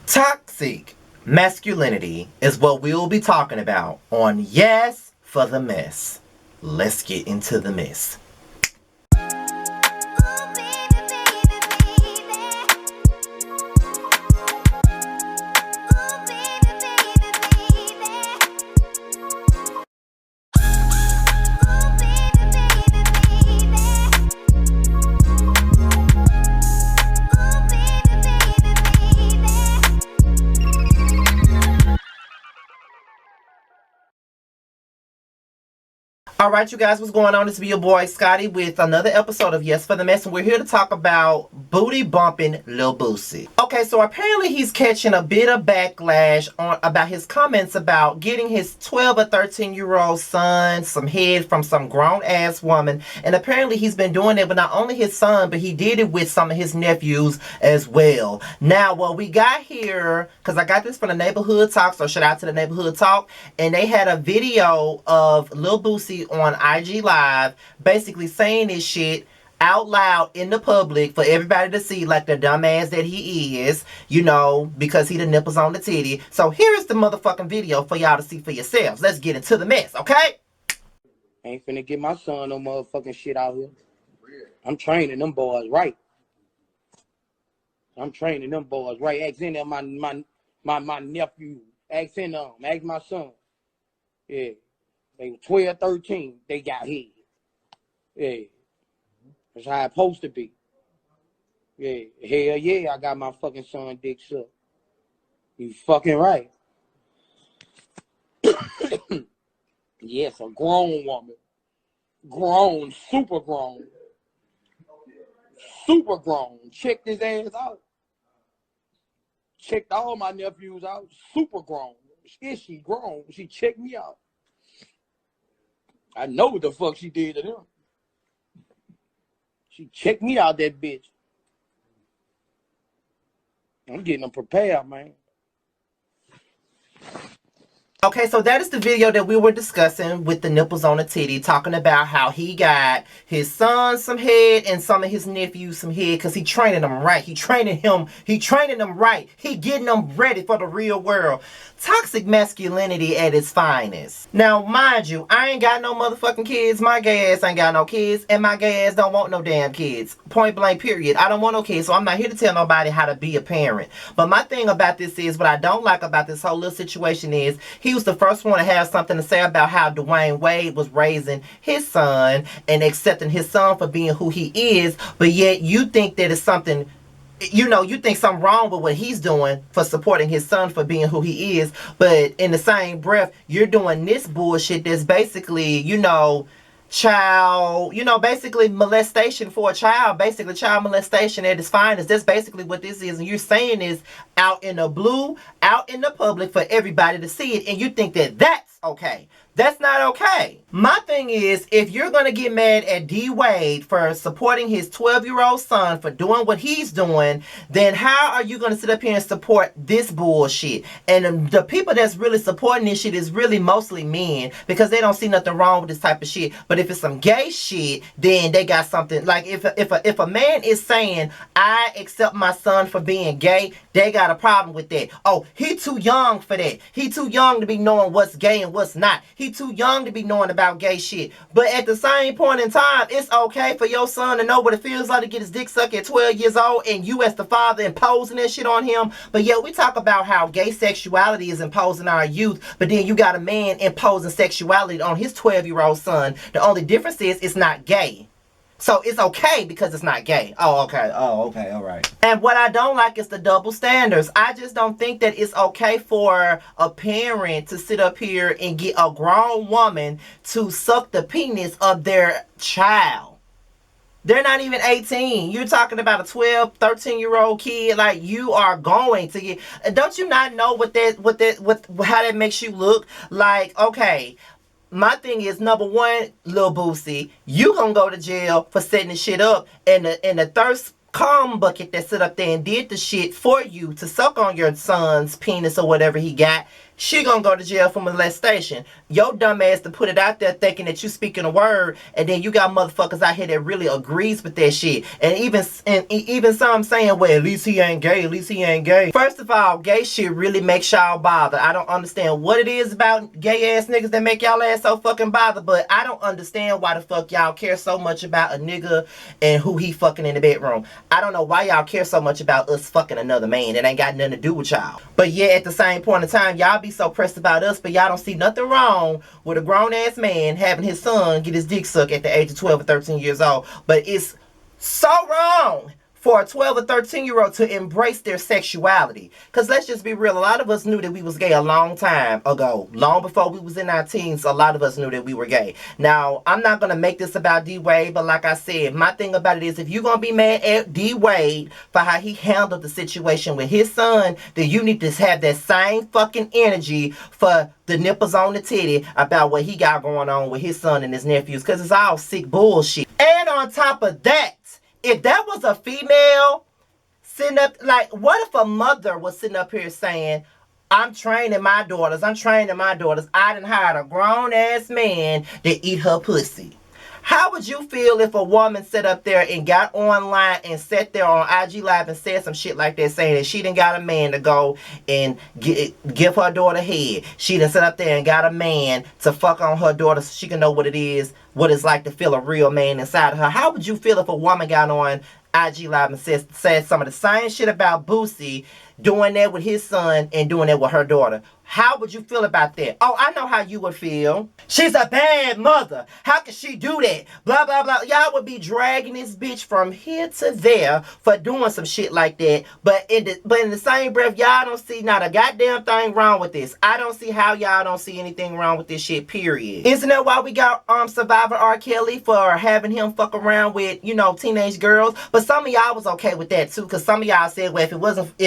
Toxic masculinity is what we will be talking about on Yes for the Mess. Let's get into the mess. Alright, you guys, what's going on? This is your boy Scotty with another episode of Yes for the Mess, and we're here to talk about booty bumping Lil Boosie. Okay, so apparently he's catching a bit of backlash about his comments about getting his 12 or 13-year-old son some head from some grown-ass woman, and apparently he's been doing it with not only his son, but he did it with some of his nephews as well. Now, what we got here, because I got this from the Neighborhood Talk, so shout out to the Neighborhood Talk, and they had a video of Lil Boosie on IG Live basically saying this shit out loud in the public for everybody to see, like the dumbass that he is, you know, because he the nipples on the titty. So here's the motherfucking video for y'all to see for yourselves. Let's get into the mess, okay? Ain't finna get my son no motherfucking shit out here. I'm training them boys right. Ask in there my nephew. Ask in them. Ask my son. Yeah. They were 12, 13. They got hit. Yeah. That's how it's supposed to be. Yeah. Hell yeah, I got my fucking son dick sucked. You fucking right. Yes, a grown woman. Grown, super grown. Super grown. Checked his ass out. Checked all my nephews out. Super grown. Is she grown? She checked me out. I know what the fuck she did to them. She checked me out, that bitch. I'm getting them prepared, man. Okay, so that is the video that we were discussing with the nipples on the titty, talking about how he got his son some head and some of his nephews some head because he training them right. He training them right. He getting them ready for the real world. Toxic masculinity at its finest. Now, mind you, I ain't got no motherfucking kids. My gay ass ain't got no kids, and my gay ass don't want no damn kids. Point blank, period. I don't want no kids, so I'm not here to tell nobody how to be a parent. But my thing about this is, what I don't like about this whole little situation is, he was the first one to have something to say about how Dwayne Wade was raising his son and accepting his son for being who he is, but yet you think that it's something, you know, you think something wrong with what he's doing for supporting his son for being who he is, but in the same breath, you're doing this bullshit that's basically, you know, basically molestation for a child, basically child molestation at its finest. That's basically what this is, and you're saying is out in the blue, out in the public for everybody to see it, and you think that that's okay. That's not okay. My thing is, if you're going to get mad at D. Wade for supporting his 12-year-old son for doing what he's doing, then how are you going to sit up here and support this bullshit? And the people that's really supporting this shit is really mostly men, because they don't see nothing wrong with this type of shit. But if it's some gay shit, then they got something. Like if a man is saying, I accept my son for being gay, they got a problem with that. Oh, he too young for that. He too young to be knowing what's gay and what's not. He too young to be knowing about gay shit. But at the same point in time, it's okay for your son to know what it feels like to get his dick sucked at 12 years old, and you as the father imposing that shit on him. But yeah, we talk about how gay sexuality is imposing our youth, but then you got a man imposing sexuality on his 12-year-old son. The only difference is it's not gay. So it's okay because it's not gay. Oh, okay, all right. And what I don't like is the double standards. I just don't think that it's okay for a parent to sit up here and get a grown woman to suck the penis of their child. They're not even 18. You're talking about a 12, 13-year-old kid. Like, you are going to get... Don't you not know how that makes you look? Like, okay... My thing is, number one, Lil Boosie, you gonna go to jail for setting the shit up, and the thirst cum bucket that sit up there and did the shit for you to suck on your son's penis or whatever he got, she gonna go to jail for molestation. Your dumb ass to put it out there thinking that you speaking a word, and then you got motherfuckers out here that really agrees with that shit. And even some saying, well, at least he ain't gay, at least he ain't gay. First of all, gay shit really makes y'all bother. I don't understand what it is about gay ass niggas that make y'all ass so fucking bother, but I don't understand why the fuck y'all care so much about a nigga and who he fucking in the bedroom. I don't know why y'all care so much about us fucking another man. It ain't got nothing to do with y'all. But yeah, at the same point in time, y'all be so pressed about us, but y'all don't see nothing wrong with a grown-ass man having his son get his dick sucked at the age of 12 or 13 years old. But it's so wrong for a 12 or 13-year-old to embrace their sexuality. Because let's just be real, a lot of us knew that we was gay a long time ago. Long before we was in our teens, a lot of us knew that we were gay. Now, I'm not going to make this about D-Wade, but like I said, my thing about it is if you're going to be mad at D-Wade for how he handled the situation with his son, then you need to have that same fucking energy for the nipples on the titty about what he got going on with his son and his nephews, because it's all sick bullshit. And on top of that, if that was a female sitting up, like, what if a mother was sitting up here saying, I'm training my daughters, I done hired a grown-ass man to eat her pussy. How would you feel if a woman sat up there and got online and sat there on IG Live and said some shit like that, saying that she done got a man to go and give her daughter head? She done sat up there and got a man to fuck on her daughter so she can know what it is, what it's like to feel a real man inside of her. How would you feel if a woman got on IG Live and said some of the same shit about Boosie, doing that with his son and doing that with her daughter? How would you feel about that? Oh, I know how you would feel. She's a bad mother. How can she do that? Blah, blah, blah. Y'all would be dragging this bitch from here to there for doing some shit like that. But in the same breath, y'all don't see not a goddamn thing wrong with this. I don't see how y'all don't see anything wrong with this shit, period. Isn't that why we got Survivor R. Kelly for having him fuck around with, you know, teenage girls? But some of y'all was okay with that too, because some of y'all said, well, if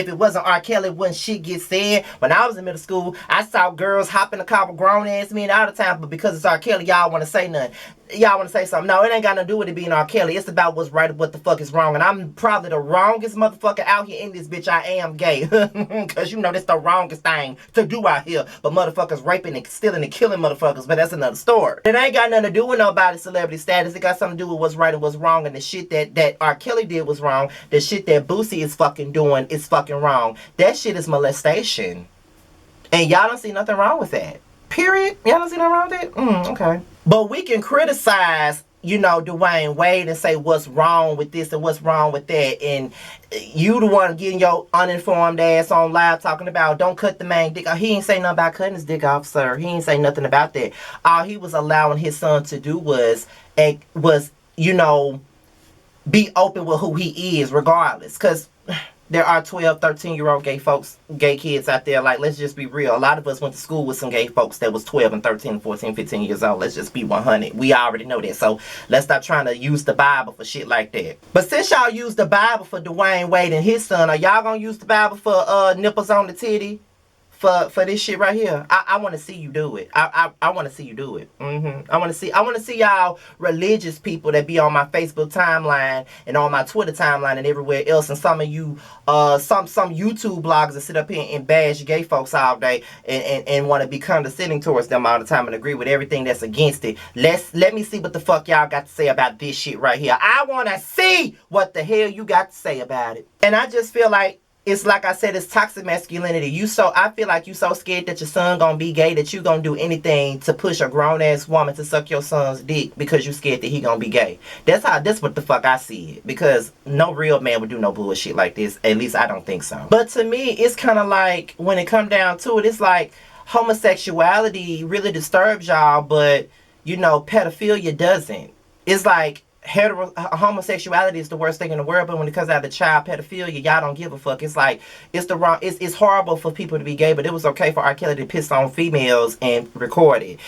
it wasn't R. Kelly, wouldn't shit get said. When I was in middle school, I saw girls hop in the car with grown ass men all the time, but because it's R. Kelly, y'all want to say nothing. Y'all want to say something. No, it ain't got nothing to do with it being R. Kelly. It's about what's right and what the fuck is wrong. And I'm probably the wrongest motherfucker out here in this bitch. I am gay. Because you know that's the wrongest thing to do out here. But motherfuckers raping and stealing and killing motherfuckers. But that's another story. It ain't got nothing to do with nobody's celebrity status. It got something to do with what's right and what's wrong. And the shit that R. Kelly did was wrong. The shit that Boosie is fucking doing is fucking wrong. That shit is molestation. And y'all don't see nothing wrong with that. Period. Y'all don't see nothing wrong with that? Okay. But we can criticize, you know, Dwayne Wade and say what's wrong with this and what's wrong with that. And you the one getting your uninformed ass on live talking about don't cut the man dick off. He ain't say nothing about cutting his dick off, sir. He ain't say nothing about that. All he was allowing his son to do was, you know, be open with who he is regardless. Because there are 12, 13-year-old gay kids out there. Like, let's just be real. A lot of us went to school with some gay folks that was 12 and 13, 14, 15 years old. Let's just be 100. We already know that. So let's stop trying to use the Bible for shit like that. But since y'all use the Bible for Dwayne Wade and his son, are y'all gonna use the Bible for nipples on the titty? For this shit right here? I want to see you do it. I want to see you do it. I want to see y'all religious people that be on my Facebook timeline and on my Twitter timeline and everywhere else, and some of you some YouTube bloggers that sit up here and bash gay folks all day and want to be condescending towards them all the time and agree with everything that's against it. Let me see what the fuck y'all got to say about this shit right here. I want to see what the hell you got to say about it. And I just feel like it's like I said, it's toxic masculinity. I feel like you so scared that your son gonna be gay that you gonna do anything to push a grown-ass woman to suck your son's dick because you scared that he gonna be gay. That's what the fuck I see it. Because no real man would do no bullshit like this. At least I don't think so. But to me, it's kind of like, when it come down to it, it's like homosexuality really disturbs y'all, but, you know, pedophilia doesn't. It's like, homosexuality is the worst thing in the world, but when it comes out to child pedophilia, y'all don't give a fuck. It's like, it's horrible for people to be gay, but it was okay for R. Kelly to piss on females and record it.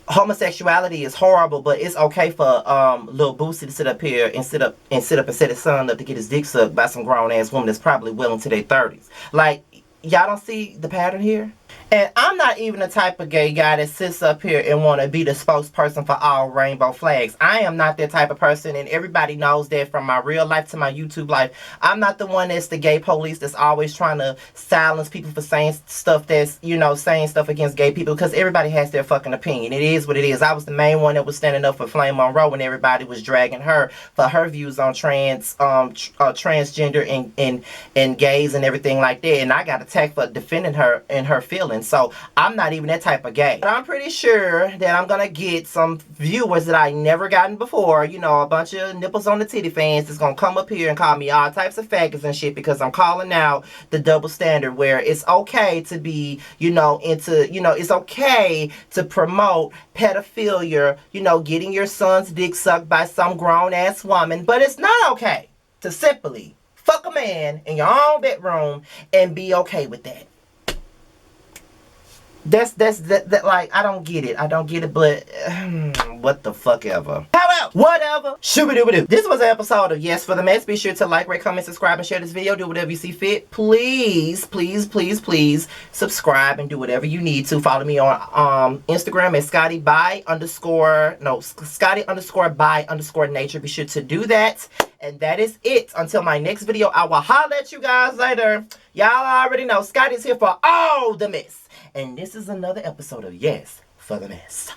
Homosexuality is horrible, but it's okay for little Boosie to sit up here and sit up and set his son up to get his dick sucked by some grown ass woman that's probably well into their 30s. Like, y'all don't see the pattern here? And I'm not even the type of gay guy that sits up here and want to be the spokesperson for all rainbow flags. I am not that type of person, and everybody knows that from my real life to my YouTube life. I'm not the one that's the gay police that's always trying to silence people for saying stuff that's, saying stuff against gay people, because everybody has their fucking opinion. It is what it is. I was the main one that was standing up for Flame Monroe when everybody was dragging her for her views on transgender and gays and everything like that. And I got attacked for defending her and her feelings. So I'm not even that type of gay. But I'm pretty sure that I'm gonna get some viewers that I never gotten before. A bunch of nipples on the titty fans that's gonna come up here and call me all types of faggots and shit, because I'm calling out the double standard where it's okay to be, it's okay to promote pedophilia, getting your son's dick sucked by some grown ass woman, but it's not okay to simply fuck a man in your own bedroom and be okay with that. That like, I don't get it. I don't get it, but what the fuck ever. However, whatever. Shoo-ba-doo-ba-doo. This was an episode of Yes for the Mess. Be sure to like, rate, comment, subscribe, and share this video. Do whatever you see fit. Please, please, please, please subscribe and do whatever you need to. Follow me on Instagram at Scotty_by_nature. Be sure to do that. And that is it. Until my next video, I will holler at you guys later. Y'all already know Scotty's here for all the mess. And this is another episode of Yes for the Mess.